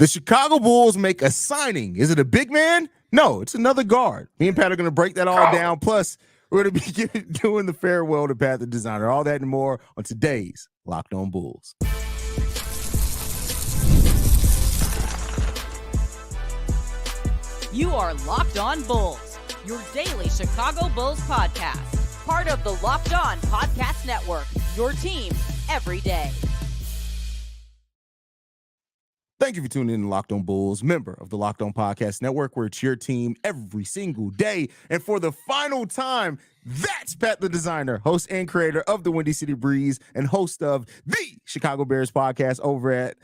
The Chicago Bulls make a signing. Is it a big man? No, it's another guard. Me and Pat are going to break that all down. Plus, we're going to be doing the farewell to Pat the Designer. All that and more on today's Locked On Bulls. You are Locked On Bulls, your daily Chicago Bulls podcast. Part of the Locked On Podcast Network, your team every day. Thank you for tuning in to Locked On Bulls, member of the Locked On Podcast Network, where it's your team every single day. And for the final time, that's Pat the Designer, host and creator of the Windy City Breeze and host of the Chicago Bears podcast over at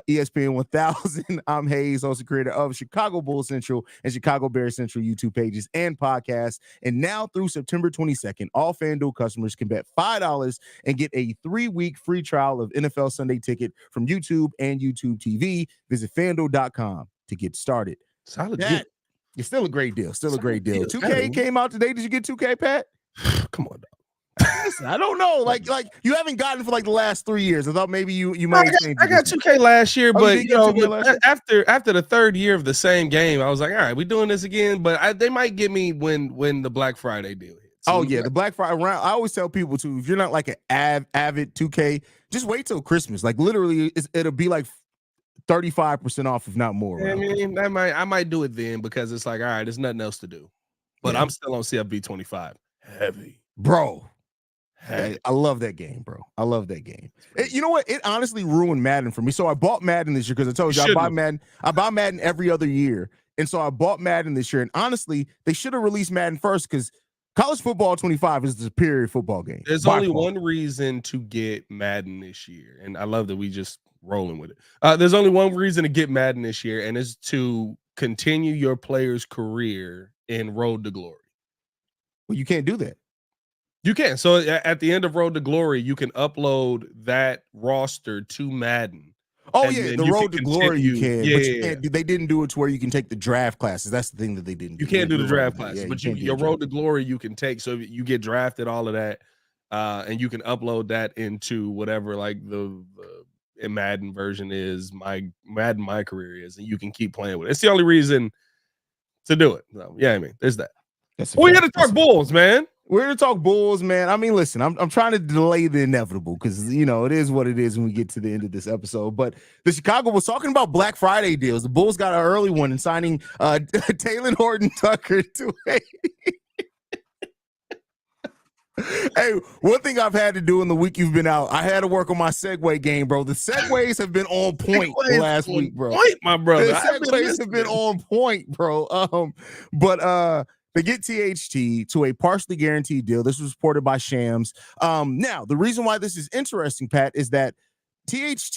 ESPN 1000. I'm Haize, host and creator of Chicago Bulls Central and Chicago Bears Central YouTube pages and podcasts. And now through September 22nd, all FanDuel customers can bet $5 and get a 3-week free trial of NFL Sunday Ticket from YouTube and YouTube TV. Visit FanDuel.com to get started. Solid deal. It's still a great deal. Still a great deal. 2K came out today. Did you get 2K, Pat? Come on, dog. Listen, I don't know. Like you haven't gotten for like the last 3 years. I thought maybe you might. I got 2K last year, but after the third year of the same game, I was like, all right, we doing this again. But they might get me when the Black Friday deal hits. So the Black Friday round. I always tell people too, if you're not like an avid 2K, just wait till Christmas. Like literally, it'll be like 35% off, if not more. I mean, I might do it then because it's like, all right, there's nothing else to do. But I'm still on CFB 25. Heavy. Bro. Hey, I love that game, bro. I love that game. You know what? It honestly ruined Madden for me. So I bought Madden this year because I told you I buy Madden every other year. And so I bought Madden this year. And honestly, they should have released Madden first because college football 25 is the superior football game. There's only one reason to get Madden this year. And I love that we just rolling with it. There's only one reason to get Madden this year, and it's to continue your player's career in Road to Glory. Well, you can't do that. You can. So at the end of Road to Glory, you can upload that roster to Madden. Oh, yeah, the Road to Glory you can. Yeah, but you can't, they didn't do it to where you can take the draft classes. That's the thing that they didn't do. You can't do the draft classes, but your Road to Glory you can take. So you get drafted, all of that, and you can upload that into whatever like the Madden version is, Madden My Career is, and you can keep playing with it. It's the only reason to do it. So, yeah, I mean, there's that. We're here to talk Bulls, man. We're here to talk Bulls, man. I mean, listen, I'm trying to delay the inevitable because, you know, it is what it is when we get to the end of this episode. But the Chicago was talking about Black Friday deals. The Bulls got an early one in signing Talen-Horton Tucker to a Hey, one thing I've had to do in the week you've been out, I had to work on my Segue game, bro. The segues have been on point last week, bro. My brother. The segues have been on point, bro. But they get THT to a partially guaranteed deal. This was reported by Shams. Now, the reason why this is interesting, Pat, is that THT,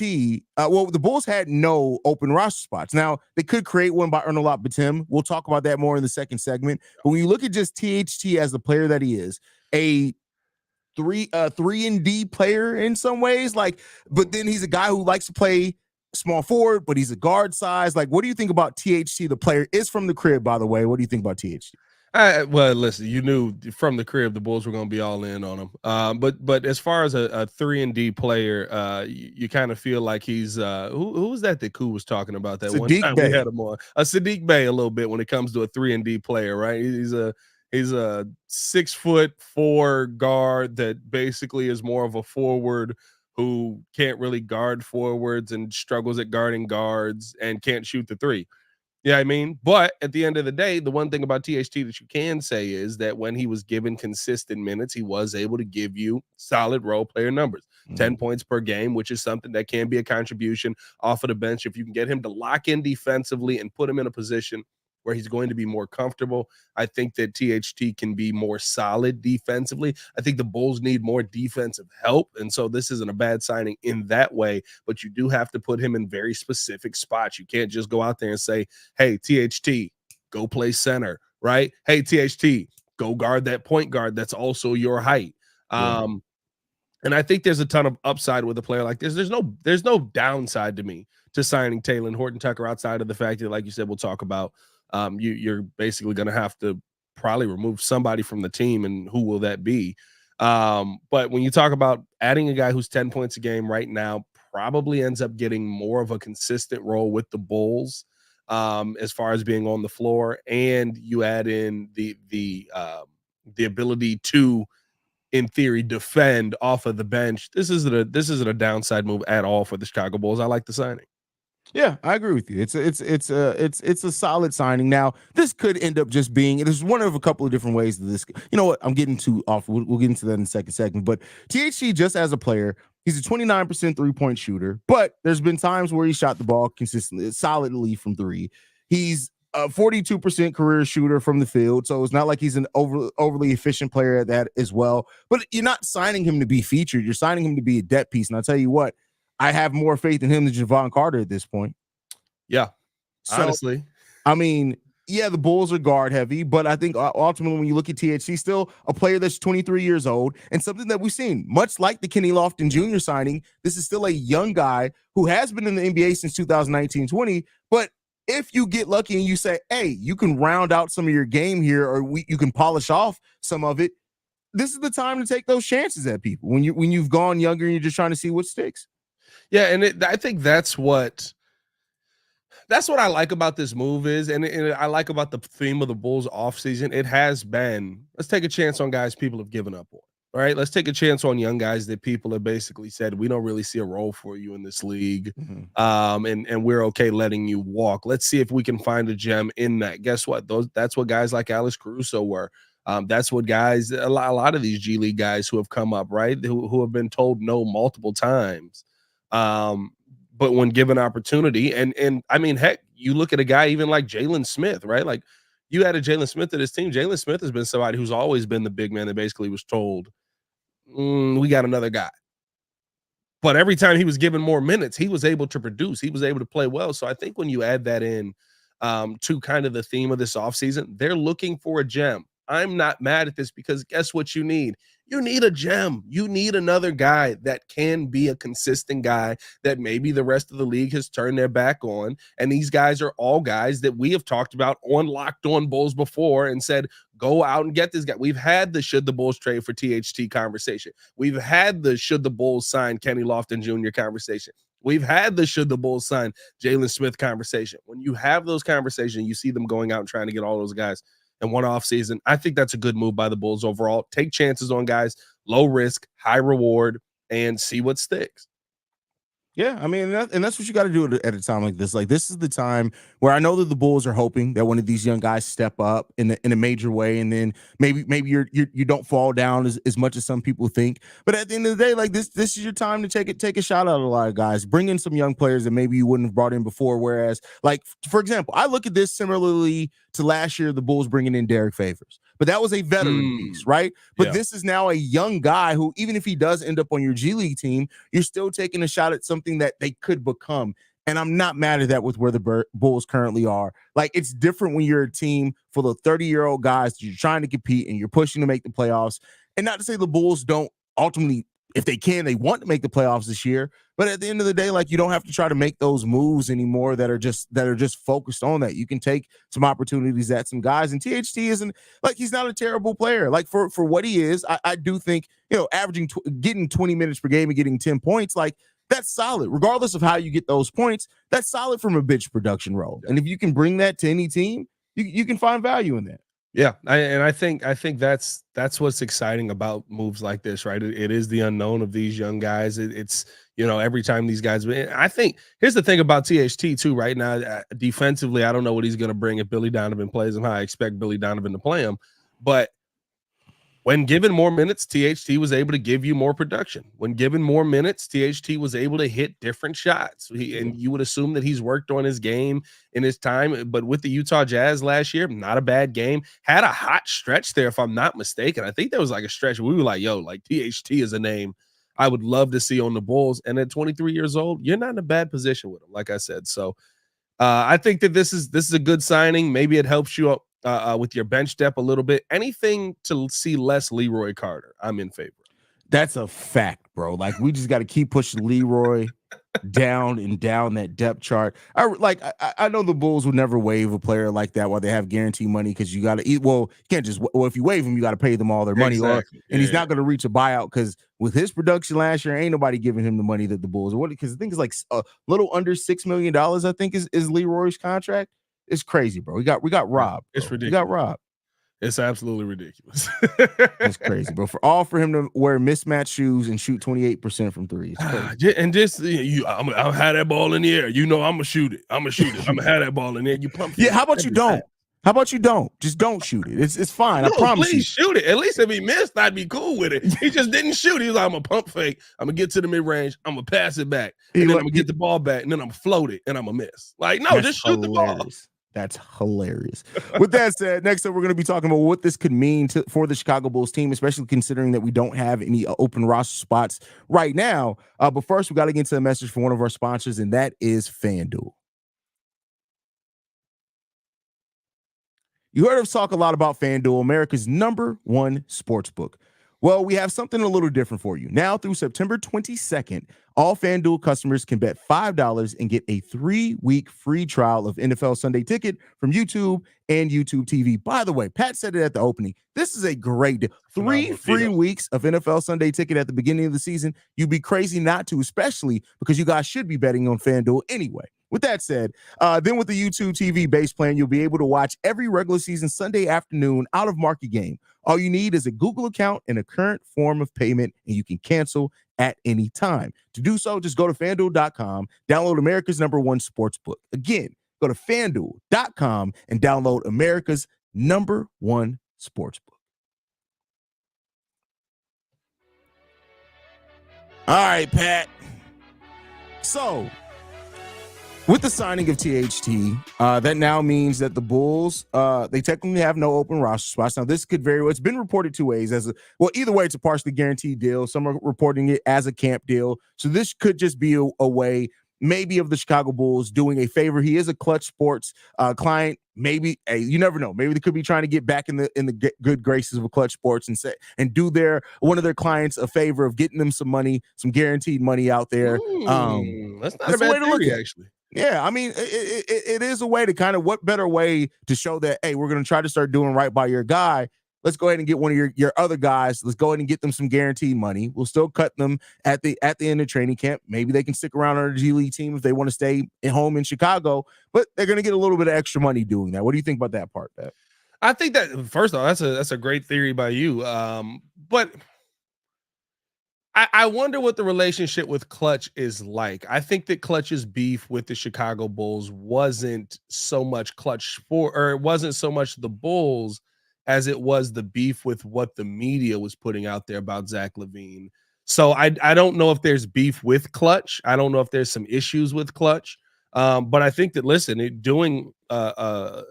the Bulls had no open roster spots. Now, they could create one by Ernalot Batum. We'll talk about that more in the second segment. But when you look at just THT as the player that he is, a 3-and-D player in some ways, but then he's a guy who likes to play small forward, but he's a guard size. Like, what do you think about THT? The player is from the crib, by the way. What do you think about THT? Well, listen, you knew from the crib the Bulls were going to be all in on him. But as far as a 3-and-D player, you kind of feel like he's who was that Koo was talking about that Sadiq one time Bey. we had him on Sadiq Bey a little bit when it comes to a 3-and-D player, right? He's a 6'4" guard that basically is more of a forward who can't really guard forwards and struggles at guarding guards and can't shoot the three. Yeah, I mean, but at the end of the day, the one thing about THT that you can say is that when he was given consistent minutes, he was able to give you solid role player numbers, 10 points per game, which is something that can be a contribution off of the bench. If you can get him to lock in defensively and put him in a position where he's going to be more comfortable, I think that THT can be more solid defensively. I think the Bulls need more defensive help, and so this isn't a bad signing in that way, but you do have to put him in very specific spots. You can't just go out there and say, hey, THT, go play center, right? Hey, THT, go guard that point guard that's also your height. Yeah. And I think there's a ton of upside with a player like this. There's no downside to me to signing Talen-Horton Tucker outside of the fact that, like you said, we'll talk about you're basically going to have to probably remove somebody from the team, and who will that be? But when you talk about adding a guy who's 10 points a game right now, probably ends up getting more of a consistent role with the Bulls as far as being on the floor, and you add in the ability to, in theory, defend off of the bench. This isn't a downside move at all for the Chicago Bulls. I like the signing. Yeah, I agree with you. It's a solid signing. Now, this could end up just being, it is one of a couple of different ways that this, you know what, I'm getting too off. We'll get into that in the second segment. But THT, just as a player, he's a 29% 3-point shooter, but there's been times where he shot the ball consistently, solidly from three. He's a 42% career shooter from the field, so it's not like he's an overly efficient player at that as well. But you're not signing him to be featured. You're signing him to be a depth piece. And I'll tell you what, I have more faith in him than Javon Carter at this point. Yeah, so, honestly. I mean, yeah, the Bulls are guard heavy, but I think ultimately when you look at THC, still a player that's 23 years old, and something that we've seen, much like the Kenny Lofton Jr. signing, this is still a young guy who has been in the NBA since 2019-20, but if you get lucky and you say, hey, you can round out some of your game here, or you can polish off some of it, this is the time to take those chances at people when you've gone younger and you're just trying to see what sticks. Yeah, and I think that's what I like about this move is, and I like about the theme of the Bulls offseason. It has been, let's take a chance on guys people have given up on. All right, let's take a chance on young guys that people have basically said, we don't really see a role for you in this league, and we're okay letting you walk. Let's see if we can find a gem in that. Guess what? That's what guys like Alex Caruso were. That's what guys, a lot of these G League guys who have come up, right, who have been told no multiple times. But when given opportunity, and I mean, heck, you look at a guy even like Jalen Smith, right? Like you added Jalen Smith to this team. Jalen Smith has been somebody who's always been the big man that basically was told, we got another guy. But every time he was given more minutes, he was able to produce. He was able to play well. So I think when you add that in to kind of the theme of this offseason, they're looking for a gem. I'm not mad at this because guess what you need? You need a gem. You need another guy that can be a consistent guy that maybe the rest of the league has turned their back on. And these guys are all guys that we have talked about on Locked On Bulls before and said, go out and get this guy. We've had the should the Bulls trade for THT conversation. We've had the should the Bulls sign Kenny Lofton Jr. conversation. We've had the should the Bulls sign Jalen Smith conversation. When you have those conversations, you see them going out and trying to get all those guys in one off season. I think that's a good move by the Bulls overall. Take chances on guys, low risk, high reward, and see what sticks. Yeah, I mean, and that's what you got to do at a time like this. Like, this is the time where I know that the Bulls are hoping that one of these young guys step up in a major way, and then maybe you don't fall down as much as some people think. But at the end of the day, like this is your time to take a shot at a lot of guys, bring in some young players that maybe you wouldn't have brought in before. Whereas, like for example, I look at this similarly to last year, the Bulls bringing in Derek Favors. But that was a veteran piece, right? But this is now a young guy who, even if he does end up on your G League team, you're still taking a shot at something that they could become. And I'm not mad at that with where the Bulls currently are. Like, it's different when you're a team full of 30-year-old guys that you're trying to compete and you're pushing to make the playoffs. And not to say the Bulls don't ultimately, if they can, they want to make the playoffs this year. But at the end of the day, like, you don't have to try to make those moves anymore that are just focused on that. You can take some opportunities at some guys. And THT isn't like, he's not a terrible player. Like, for what he is, I do think, you know, averaging getting 20 minutes per game and getting 10 points, like, that's solid. Regardless of how you get those points, that's solid from a bench production role. And if you can bring that to any team, you can find value in that. Yeah, I think that's what's exciting about moves like this, right? It is the unknown of these young guys. It's, you know, every time these guys. I think here's the thing about THT too. Right now, defensively, I don't know what he's going to bring if Billy Donovan plays him. How I expect Billy Donovan to play him, but when given more minutes, THT was able to give you more production. When given more minutes, THT was able to hit different shots. And you would assume that he's worked on his game in his time. But with the Utah Jazz last year, not a bad game. Had a hot stretch there, if I'm not mistaken. I think there was like a stretch where we were like, yo, like THT is a name I would love to see on the Bulls. And at 23 years old, you're not in a bad position with him, like I said. So I think that this is a good signing. Maybe it helps you with your bench depth a little bit. Anything to see less Leroy Carter, I'm in favor. That's a fact, bro. Like, we just got to keep pushing Leroy. down and down that depth chart. I know the Bulls would never waive a player like that while they have guaranteed money, because you got to eat. Well, you can't just. Well, if you waive him, you got to pay them all their money, Exactly. and he's not going to reach a buyout, because with his production last year, ain't nobody giving him the money that the Bulls. Because I think it's like a little under $6 million. I think is Leroy's contract. It's crazy, bro. We got robbed. It's bro. ridiculous. We got robbed. It's absolutely ridiculous. It's crazy, bro. For him to wear mismatched shoes and shoot 28% from three. It's crazy. And just I'll have that ball in the air. I'm gonna shoot it. I'm gonna have that ball in there. You pump. Yeah. How about you don't? How about you don't? Just don't shoot it. It's fine. I promise please you. Shoot it. At least if he missed, I'd be cool with it. He just didn't shoot. He was like, I'm gonna pump fake. I'm gonna get to the mid range. I'm gonna pass it back, and then I'm gonna get the ball back, and then I'm gonna float it, and I'm gonna miss. Like, no, just shoot the ball. That's hilarious. With that said, next up, we're going to be talking about what this could mean for the Chicago Bulls team, especially considering that we don't have any open roster spots right now. But first, we got to get into a message from one of our sponsors, and that is FanDuel. You heard us talk a lot about FanDuel, America's #1 sportsbook. Well, we have something a little different for you. Now through September 22nd, all FanDuel customers can bet $5 and get a 3-week free trial of NFL Sunday Ticket from YouTube and YouTube TV. By the way, Pat said it at the opening. This is a great deal. 3 free weeks of NFL Sunday Ticket at the beginning of the season. You'd be crazy not to, especially because you guys should be betting on FanDuel anyway. With that said, then with the YouTube TV base plan, you'll be able to watch every regular season Sunday afternoon out-of-market game. All you need is a Google account and a current form of payment, and you can cancel at any time. To do so, just go to FanDuel.com, download America's #1 sportsbook. Again, go to FanDuel.com and download America's #1 sportsbook. All right, Pat. So, with the signing of THT, that now means that the Bulls, they technically have no open roster spots. Now, this could vary. It's been reported two ways. Either way, it's a partially guaranteed deal. Some are reporting it as a camp deal. So this could just be a way, maybe, of the Chicago Bulls doing a favor. He is a Clutch Sports client. Maybe, you never know. Maybe they could be trying to get back in the good graces of a Clutch Sports and do one of their clients a favor of getting them some money, some guaranteed money out there. That's not a bad theory, actually. Yeah, I mean, it is a way to kind of, what better way to show that, hey, we're going to try to start doing right by your guy. Let's go ahead and get one of your other guys. Let's go ahead and get them some guaranteed money. We'll still cut them at the end of training camp. Maybe they can stick around on a G League team if they want to stay at home in Chicago, but they're going to get a little bit of extra money doing that. What do you think about that part, Pat? I think that, first of all, that's a great theory by you. But I wonder what the relationship with Clutch is like. I think that Clutch's beef with the Chicago Bulls wasn't so much it wasn't so much the Bulls as it was the beef with what the media was putting out there about Zach LaVine. So I don't know if there's beef with Clutch. I don't know if there's some issues with Clutch. But I think that, listen, doing what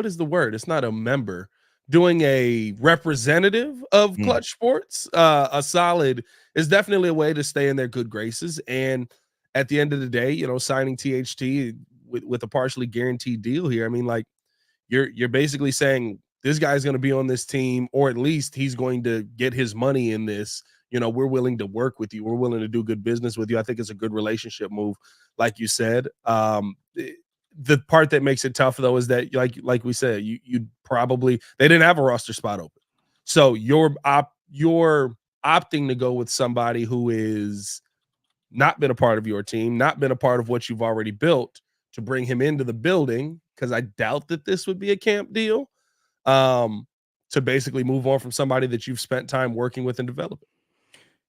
is the word? It's not a member. Doing a representative of Clutch Sports, a solid, is definitely a way to stay in their good graces. And at the end of the day, signing THT with a partially guaranteed deal here, I mean, like, you're basically saying this guy's going to be on this team, or at least he's going to get his money in this. We're willing to work with you. We're willing to do good business with you. I think it's a good relationship move, like you said. The part that makes it tough, though, is that, like we said, you probably, they didn't have a roster spot open, so you're opting to go with somebody who is not been a part of your team, not been a part of what you've already built, to bring him into the building, because I doubt that this would be a camp deal, to basically move on from somebody that you've spent time working with and developing.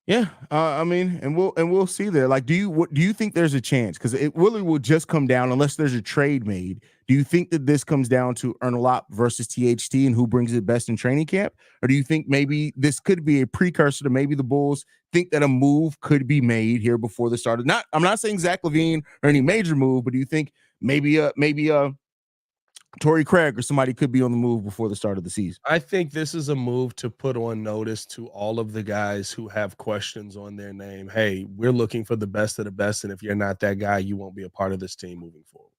Yeah, I mean, and we'll see there. Like, do you think there's a chance? Because it really will just come down, unless there's a trade made. Do you think that this comes down to Ernalop versus THT and who brings it best in training camp? Or do you think maybe this could be a precursor to maybe the Bulls think that a move could be made here before the start of, I'm not saying Zach LaVine or any major move, but do you think maybe Torrey Craig or somebody could be on the move before the start of the season? I think this is a move to put on notice to all of the guys who have questions on their name. Hey, we're looking for the best of the best, and if you're not that guy, you won't be a part of this team moving forward.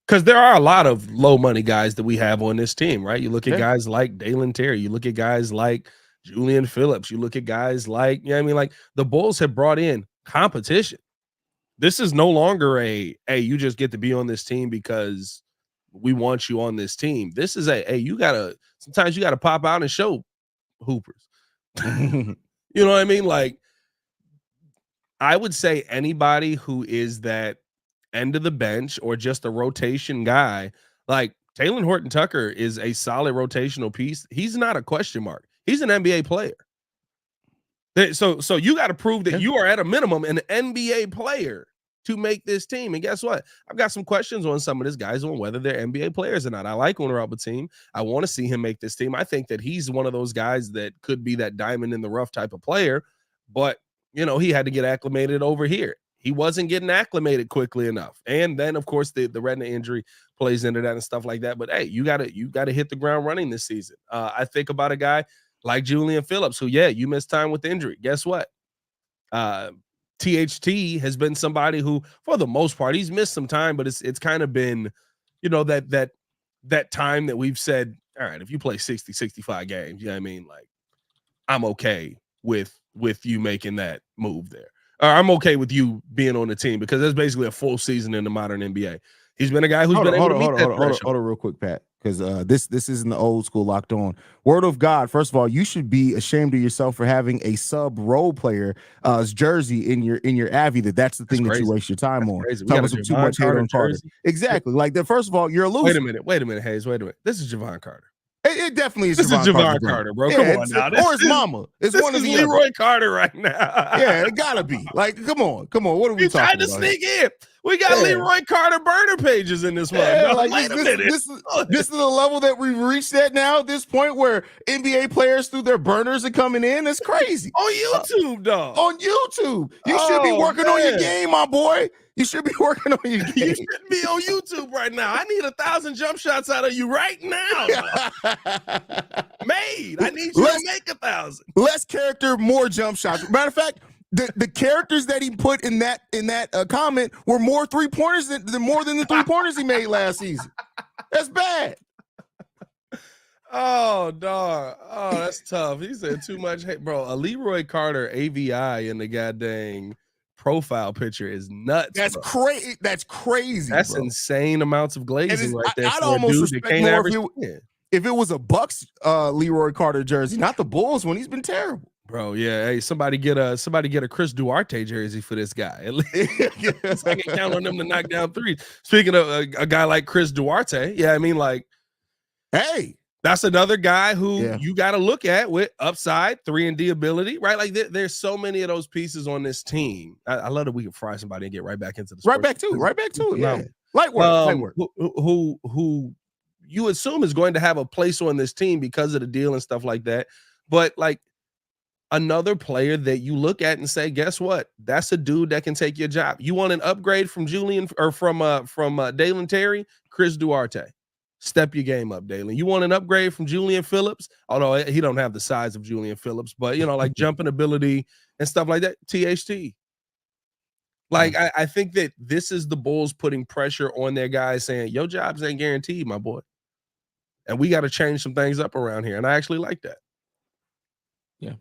Because there are a lot of low money guys that we have on this team, right? You look at guys like Dalen Terry, you look at guys like Julian Phillips. You look at guys like, you know what I mean? Like the Bulls have brought in competition. This is no longer hey, you just get to be on this team because we want you on this team. This is sometimes you gotta pop out and show hoopers. You know what I mean? Like, I would say anybody who is that end of the bench or just a rotation guy, like Talen-Horton Tucker is a solid rotational piece. He's not a question mark. He's an NBA player. So you got to prove that you are at a minimum an NBA player to make this team. And guess what? I've got some questions on some of these guys on whether they're NBA players or not. I like Owner Albert team. I want to see him make this team. I think that he's one of those guys that could be that diamond in the rough type of player, but he had to get acclimated over here. He wasn't getting acclimated quickly enough. And then, of course, the retina injury plays into that and stuff like that. But, hey, you got to hit the ground running this season. I think about a guy like Julian Phillips, who, you missed time with injury. Guess what? THT has been somebody who, for the most part, he's missed some time, but it's kind of been, that time that we've said, all right, if you play 60, 65 games, you know what I mean? Like, I'm okay with you making that move there. Or I'm okay with you being on the team because that's basically a full season in the modern NBA. He's been a guy who's been able to meet that threshold. Hold on real quick, Pat, because this isn't the old school Locked On. Word of God, first of all, you should be ashamed of yourself for having a sub role player jersey in your Avy. That's the thing that you waste your time on. Talking too much hate on Carter. Exactly. Like that. First of all, you're a loser. Wait a minute, Haize. Wait a minute. This is Javon Carter. It definitely is. This is Javon Carter, bro. Come on now. Or his mama. It's one of the Leroy Carter right now. Yeah, it gotta be. Like, come on. What are we talking about? Trying to sneak in. We got Leroy Carter burner pages in this one. Yeah, like, wait a minute. This is the level that we've reached at now. At this point, where NBA players through their burners are coming in. It's crazy. On YouTube, dog. On YouTube, you should be working on your game, my boy. You should be working on your game. You should be on YouTube right now. I need 1,000 jump shots out of you right now. I need you to make 1,000. Less character, more jump shots. Matter of fact, the characters that he put in that comment were more 3-pointers than the 3-pointers he made last season. That's bad. Oh, dog. Oh, that's tough. He said too much hate. Bro, a Leroy Carter AVI in the goddamn profile picture is nuts. That's crazy. That's crazy. That's bro. Insane amounts of glazing right there. I'd almost respect more if it was a Bucks Leroy Carter jersey, not the Bulls one. He's been terrible. Bro, yeah. Hey, somebody get a Chris Duarte jersey for this guy. At least I can count on them to knock down threes. Speaking of a guy like Chris Duarte, I mean, like, hey, that's another guy who you got to look at with upside, 3-and-D ability, right? Like there's so many of those pieces on this team. I love that we can fry somebody and get right back into the right back to it. Yeah, light work. Who you assume is going to have a place on this team because of the deal and stuff like that, but like another player that you look at and say, guess what? That's a dude that can take your job. You want an upgrade from Julian or from Dalen Terry, Chris Duarte. Step your game up, Dalen. You want an upgrade from Julian Phillips, although he don't have the size of Julian Phillips, but like jumping ability and stuff like that. THT. Like I think that this is the Bulls putting pressure on their guys, saying your jobs ain't guaranteed, my boy, and we got to change some things up around here. And I actually like that. Yeah.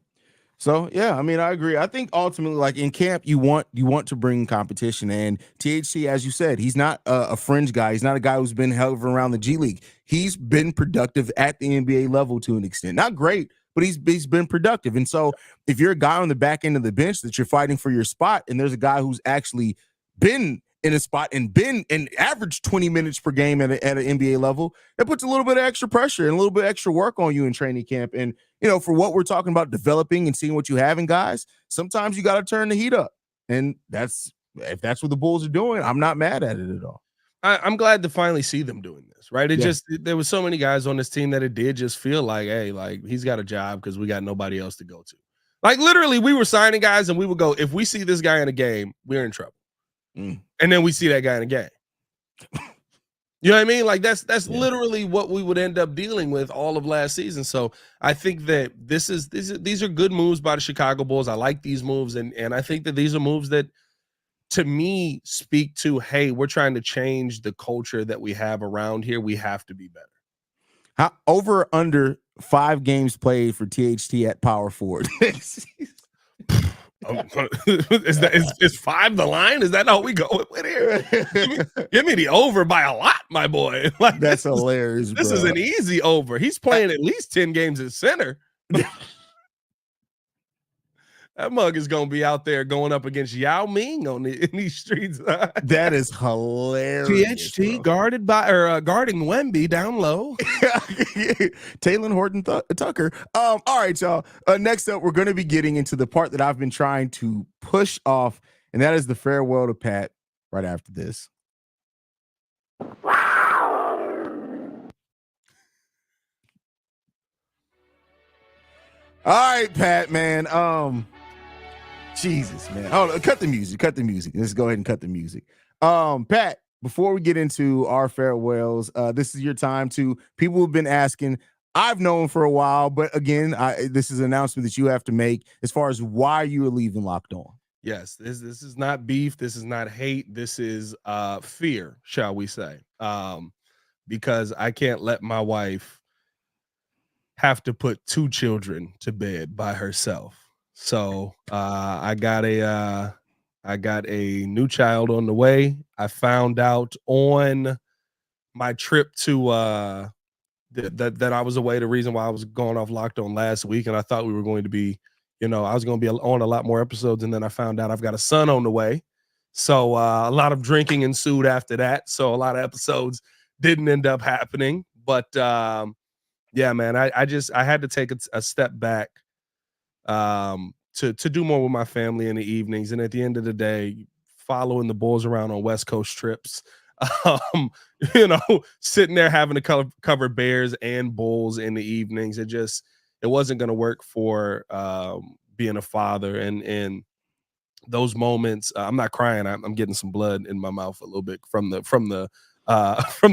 So I mean, I agree. I think ultimately, like in camp, you want to bring competition. And THC, as you said, he's not a fringe guy. He's not a guy who's been hovering around the G League. He's been productive at the NBA level to an extent. Not great, but he's been productive. And so, if you're a guy on the back end of the bench that you're fighting for your spot, and there's a guy who's actually been in a spot and been an average 20 minutes per game at an NBA level, that puts a little bit of extra pressure and a little bit extra work on you in training camp. And for what we're talking about developing and seeing what you have in guys, sometimes you got to turn the heat up. And if that's what the Bulls are doing, I'm not mad at it at all. I'm glad to finally see them doing this, right? There was so many guys on this team that it did just feel like, hey, like he's got a job because we got nobody else to go to. Like literally we were signing guys and we would go, if we see this guy in a game, we're in trouble. And then we see that guy in a game. You know what I mean? Like that's literally what we would end up dealing with all of last season. So I think that these are good moves by the Chicago Bulls. I like these moves, and I think that these are moves that, to me, speak to, hey, we're trying to change the culture that we have around here. We have to be better. How over or under 5 games played for THT at power forward. Is 5 the line? Is that all we go with here? Give me the over by a lot, my boy. Like, That's hilarious. This is an easy over. He's playing at least 10 games at center. That mug is gonna be out there going up against Yao Ming in these streets. That is hilarious. THT guarding Wemby down low. Talen-Horton Tucker. All right, y'all. Next up, we're going to be getting into the part that I've been trying to push off, and that is the farewell to Pat. Right after this. All right, Pat, man. Jesus, man. Oh, cut the music. Let's go ahead and cut the music. Pat, before we get into our farewells, this is your time to people who've been asking. I've known for a while, but again, this is an announcement that you have to make as far as why you are leaving Locked On. Yes, this is not beef. This is not hate. This is fear, shall we say? Because I can't let my wife have to put 2 children to bed by herself. So I got a new child on the way. I found out on my trip to that I was away. The reason why I was going off Locked On last week, and I thought we were going to be, I was going to be on a lot more episodes, and then I found out I've got a son on the way. So a lot of drinking ensued after that. So a lot of episodes didn't end up happening. But yeah, man, I had to take a step back to do more with my family in the evenings. And at the end of the day, following the Bulls around on West Coast trips, sitting there having to cover Bears and Bulls in the evenings. It wasn't going to work for being a father. And those moments, I'm not crying. I'm getting some blood in my mouth a little bit from the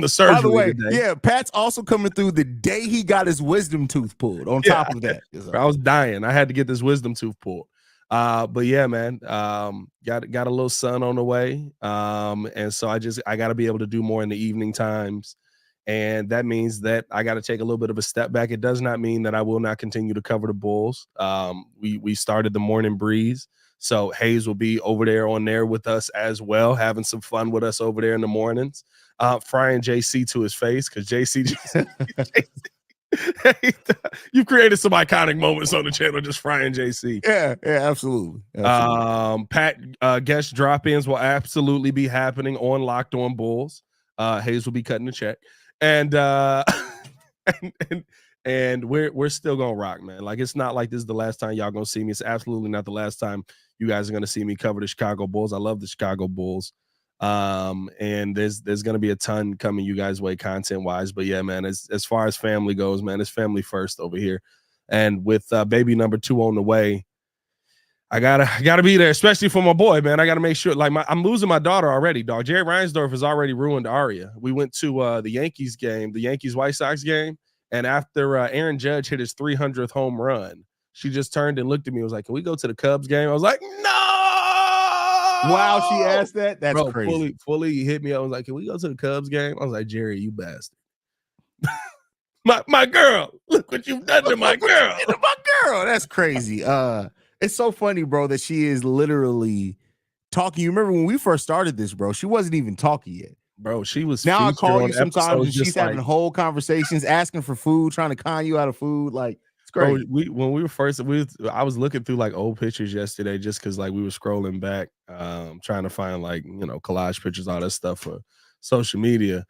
surgery. By the way, today. Yeah, Pat's also coming through the day he got his wisdom tooth pulled. On top of that, I was dying. I had to get this wisdom tooth pulled. But yeah, man, got a little son on the way. And so I got to be able to do more in the evening times. And that means that I got to take a little bit of a step back. It does not mean that I will not continue to cover the Bulls. We started the Morning Breeze. So Haize will be over there on there with us as well, having some fun with us over there in the mornings. Frying JC to his face, because JC you've created some iconic moments on the channel, just frying JC. Yeah, absolutely. Pat, guest drop-ins will absolutely be happening on Locked On Bulls. Haize will be cutting the check. And and we're still gonna rock, man. Like, it's not like this is the last time y'all gonna see me. It's absolutely not the last time you guys are gonna see me cover the Chicago Bulls. I love the Chicago Bulls. And there's gonna be a ton coming you guys' way content wise. But yeah, man, as far as family goes, man, it's family first over here. And with baby number 2 on the way, I gotta be there, especially for my boy, man. I gotta make sure. Like, I'm losing my daughter already, dog. Jerry Reinsdorf has already ruined Aria. We went to the Yankees game, the Yankees White Sox game, and after Aaron Judge hit his 300th home run, she just turned and looked at me and was like, "Can we go to the Cubs game?" I was like, "No!" Wow, she asked that. That's Bro, crazy. Fully hit me. I was like, "Can we go to the Cubs game?" I was like, "Jerry, you bastard." my girl, look what you've done to my girl. My girl, that's crazy. It's so funny, bro, that she is literally talking. You remember when we first started this, bro? She wasn't even talking yet. Bro, she was. Now I call you sometimes and she's like, having whole conversations, asking for food, trying to con you out of food. Like, it's great. Bro, when we were first, I was looking through like old pictures yesterday, just because like we were scrolling back, trying to find like, collage pictures, all that stuff for social media.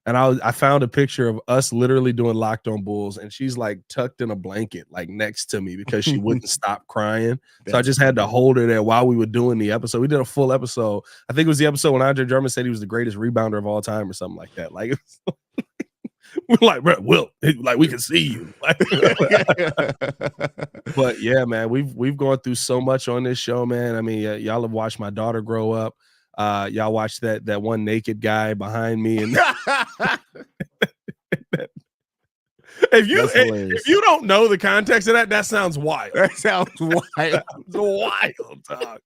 And I found a picture of us literally doing Locked On Bulls, and she's like tucked in a blanket, like next to me, because she wouldn't stop crying. So I just had to hold her there while we were doing the episode. We did a full episode. I think it was the episode when Andre Drummond said he was the greatest rebounder of all time or something like that. Like, we're like, bro, Will, like, we can see you. But yeah, man, we've gone through so much on this show, man. I mean, y'all have watched my daughter grow up. Y'all watched that one naked guy behind me, and if you don't know the context of that sounds wild. That sounds wild. It's wild, dog.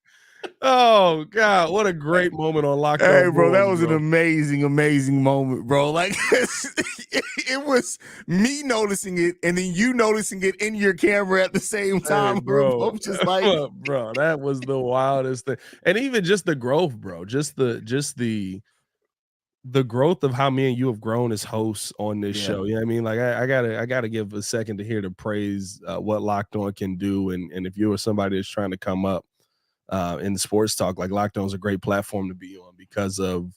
Oh God, what a great moment on Locked On. Hey, bro, that Bulls, was an amazing moment, bro. Like, it was me noticing it and then you noticing it in your camera at the same time. Hey, We were bro, both just like, bro, that was the wildest thing. And even just the growth, bro, just the growth of how me and you have grown as hosts on this show. You know what I mean? Like I gotta give a second to hear to praise what Locked On can do. And if you are somebody that's trying to come up in the sports talk, like Locked On is a great platform to be on because of,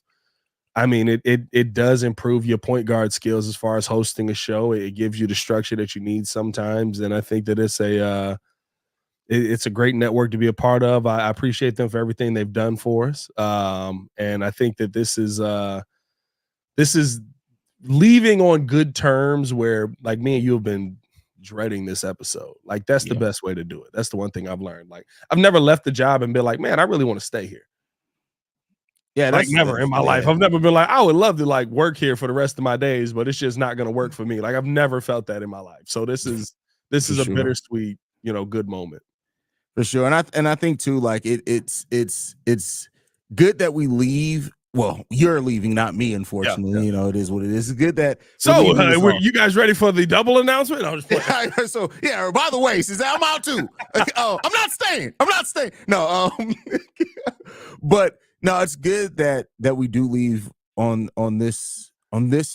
I mean, it does improve your point guard skills as far as hosting a show. It gives you the structure that you need sometimes. And I think that it's a great network to be a part of. I appreciate them for everything they've done for us. And I think that this is leaving on good terms where, like, me and you have been dreading this episode. Like, that's the best way to do it. That's the one thing I've learned. Like, I've never left the job and been like, man, I really want to stay here. yeah, Like, never in my life. I've never been like, I would love to like work here for the rest of my days, but it's just not going to work for me. Like, I've never felt that in my life. So this is a bittersweet, good moment. For sure. And I think too, like it's good that we leave. Well, you're leaving, not me, unfortunately. Yeah. It is what it is. It's good that. So, you guys ready for the double announcement? I was just so, yeah. By the way, since I'm out too, I'm not staying. No, but no, it's good that we do leave on this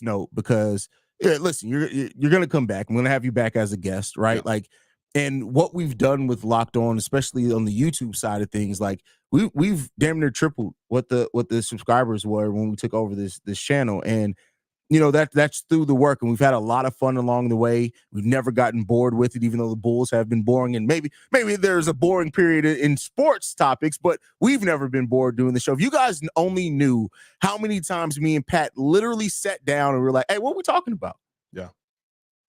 note because listen, you're gonna come back. I'm gonna have you back as a guest, right? Yeah. Like, and what we've done with Locked On, especially on the YouTube side of things, like we've damn near tripled what the subscribers were when we took over this channel. And that's through the work, and we've had a lot of fun along the way. We've never gotten bored with it, even though the Bulls have been boring, and maybe there's a boring period in sports topics, but we've never been bored doing the show. If you guys only knew how many times me and Pat literally sat down and we were like, hey, what are we talking about? Yeah.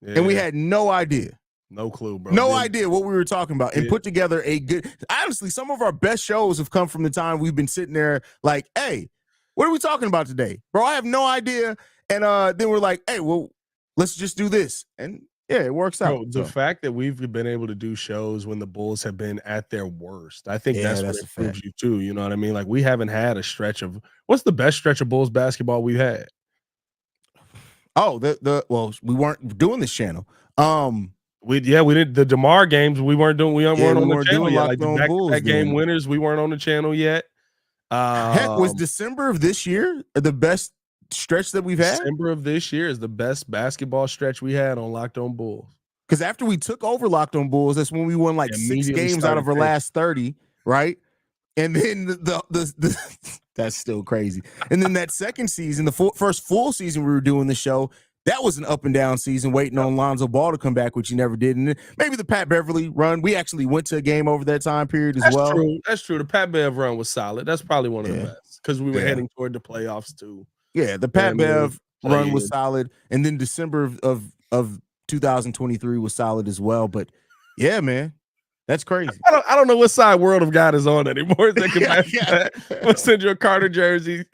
And we had no idea. No clue, bro. No idea what we were talking about, and put together a good. Honestly, some of our best shows have come from the time we've been sitting there like, hey, what are we talking about today? Bro, I have no idea. And then we're like, hey, well, let's just do this. And yeah, it works out. The fact that we've been able to do shows when the Bulls have been at their worst, I think that's what improves you too. You know what I mean? Like, we haven't had a stretch of, what's the best stretch of Bulls basketball we've had? Oh, well, we weren't doing this channel. We did the DeMar games. We weren't on the channel yet. Like, that game winners, we weren't on the channel yet. Heck, was December of this year the best stretch that we've had? December of this year is the best basketball stretch we had on Locked On Bulls. Because after we took over Locked On Bulls, that's when we won like 6 games out of our last 30, right? And then the that's still crazy. And then that second season, the first full season we were doing the show, that was an up and down season, waiting on Lonzo Ball to come back, which he never did. And maybe the Pat Beverly run. We actually went to a game over that time period as well. True. That's true. The Pat Bev run was solid. That's probably one of the best because we were heading toward the playoffs too. Yeah, the Pat Bev run was solid, and then December of 2023 was solid as well. But yeah, man, that's crazy. I don't know what side World of God is on anymore. We'll send you a Carter jersey.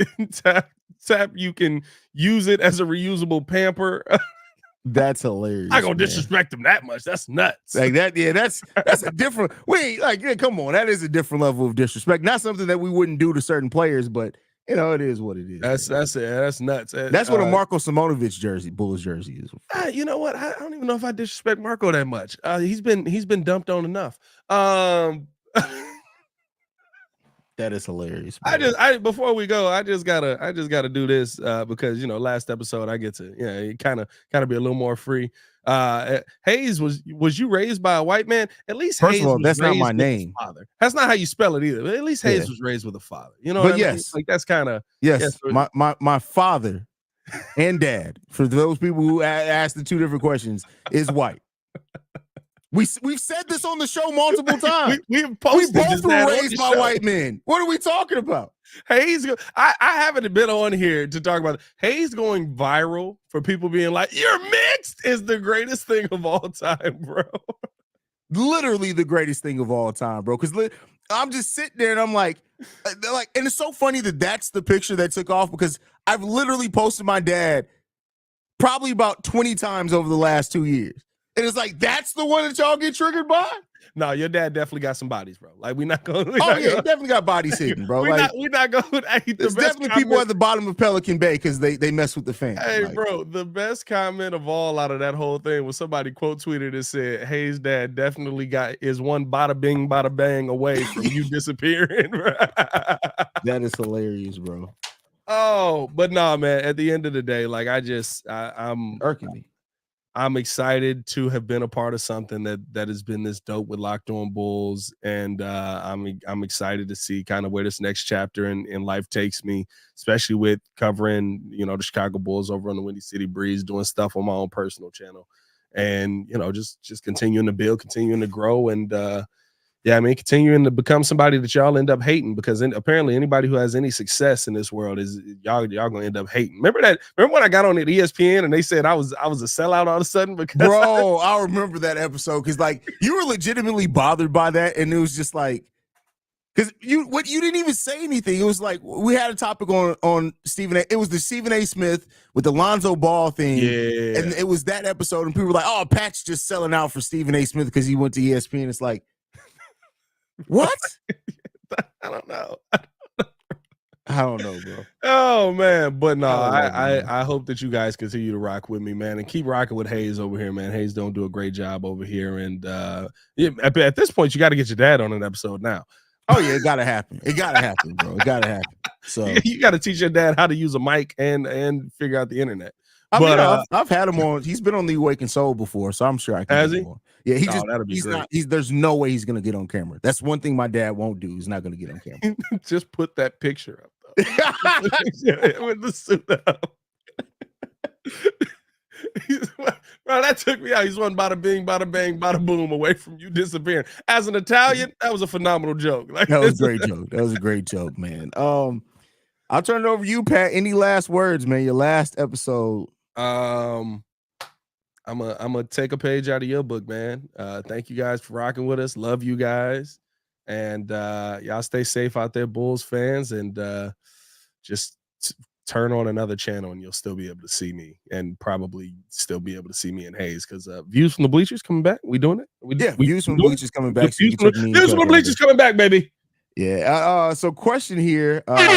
Tap, you can use it as a reusable pamper. That's hilarious. I gonna disrespect them that much. That's nuts. Like that, yeah. That's a different. Come on, that is a different level of disrespect. Not something that we wouldn't do to certain players, but it is what it is. That's it. That's nuts. That's what a Marko Simonovic jersey, Bulls jersey is. You know what? I don't even know if I disrespect Marko that much. He's been dumped on enough. That is hilarious. Bro. Before we go, I just gotta do this because last episode I get to kind of be a little more free. Haize, was you raised by a white man? At least first Haize of all, was that's not raised my with name. his father. That's not how you spell it either. But at least Haize was raised with a father. You know, but what I mean? Like, that's kind of my father and dad. For those people who asked the two different questions, is white. We've said this on the show multiple times. we both were raised by white men. What are we talking about? Haize, I haven't been on here to talk about it. Haize going viral for people being like, "You're mixed" is the greatest thing of all time, bro. Literally the greatest thing of all time, bro. Because I'm just sitting there and I'm like, and it's so funny that that's the picture that took off because I've literally posted my dad probably about 20 times over the last 2 years. And it's like, that's the one that y'all get triggered by? No, your dad definitely got some bodies, bro. Like we not going. Oh, yeah, he definitely got bodies hidden, bro. We not going. Hey, there's definitely people at the bottom of Pelican Bay because they mess with the fans. Hey, like, bro, the best comment of all out of that whole thing was somebody quote tweeted and said, Haize dad definitely is one bada bing, bada bang away from you disappearing. That is hilarious, bro. Oh, but nah, man, at the end of the day, like I'm irking me. I'm excited to have been a part of something that has been this dope with Locked On Bulls, and I'm excited to see kind of where this next chapter in life takes me, especially with covering the Chicago Bulls over on the Windy City Breeze, doing stuff on my own personal channel, and just continuing to build, continuing to grow, and continuing to become somebody that y'all end up hating, because apparently anybody who has any success in this world is y'all gonna end up hating. Remember when I got on at ESPN and they said I was a sellout all of a sudden? Because bro, I remember that episode because like you were legitimately bothered by that, and it was just like because you didn't even say anything. It was like we had a topic on Stephen A. It was the Stephen A. Smith with the Lonzo Ball thing, and it was that episode, and people were like, "Oh, Pat's just selling out for Stephen A. Smith because he went to ESPN." It's like, what? I don't know. I don't know, bro. Oh man, but no, I hope that you guys continue to rock with me, man, and keep rocking with Haize over here, man. Haize don't do a great job over here, and at this point, you got to get your dad on an episode now. Oh yeah, it gotta happen. It gotta happen, bro. It gotta happen. So you got to teach your dad how to use a mic and figure out the internet. I've had him on. He's been on the Awakened Soul before, so I'm sure I can. Has he? On. Yeah, that'll be great. There's no way he's gonna get on camera. That's one thing my dad won't do. He's not gonna get on camera. Just put that picture up, though. With the suit up. Bro, that took me out. He's one bada bing, bada bang, bada boom away from you disappearing. As an Italian, that was a phenomenal joke. Like, that was a great joke. That was a great joke, man. I'll turn it over to you, Pat. Any last words, man? Your last episode. I'm gonna take a page out of your book, man. Thank you guys for rocking with us. Love you guys, and y'all stay safe out there, Bulls fans, and just turn on another channel and you'll still be able to see me, and probably still be able to see me and Haize, because Views from the Bleachers coming back. We doing it? Views from the Bleachers coming back. Views from the Bleachers coming back, baby. Yeah. So question here. I'm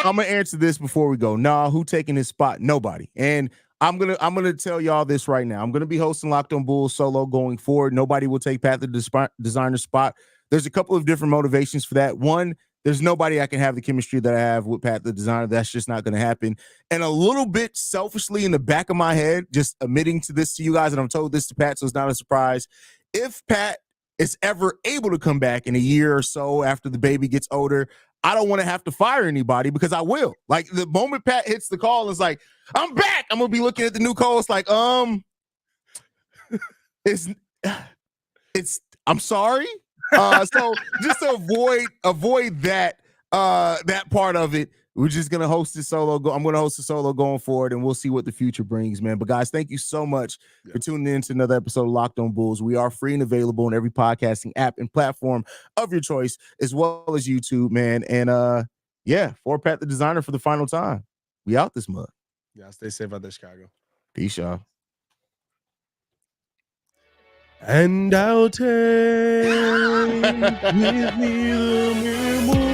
gonna answer this before we go. Nah, who taking his spot? Nobody. And I'm gonna tell y'all this right now. I'm gonna be hosting Locked On Bulls solo going forward. Nobody will take Pat the Designer spot. There's a couple of different motivations for that. One, there's nobody I can have the chemistry that I have with Pat the Designer. That's just not going to happen. And a little bit selfishly in the back of my head, just admitting to this to you guys, and I'm told this to Pat, so it's not a surprise. If Pat is ever able to come back in a year or so after the baby gets older, I don't want to have to fire anybody, because I will. Like, the moment Pat hits the call, it's like, I'm back. I'm going to be looking at the new call. It's like, I'm sorry. So just to avoid that part of it, we're just gonna host it solo. I'm gonna host a solo going forward, and we'll see what the future brings, man. But guys, thank you so much for tuning in to another episode of Locked On Bulls. We are free and available on every podcasting app and platform of your choice, as well as YouTube, man. And for Pat the Designer for the final time, we out this mug. Yeah, stay safe out there, Chicago. Peace, y'all. And I'll take with me the memory.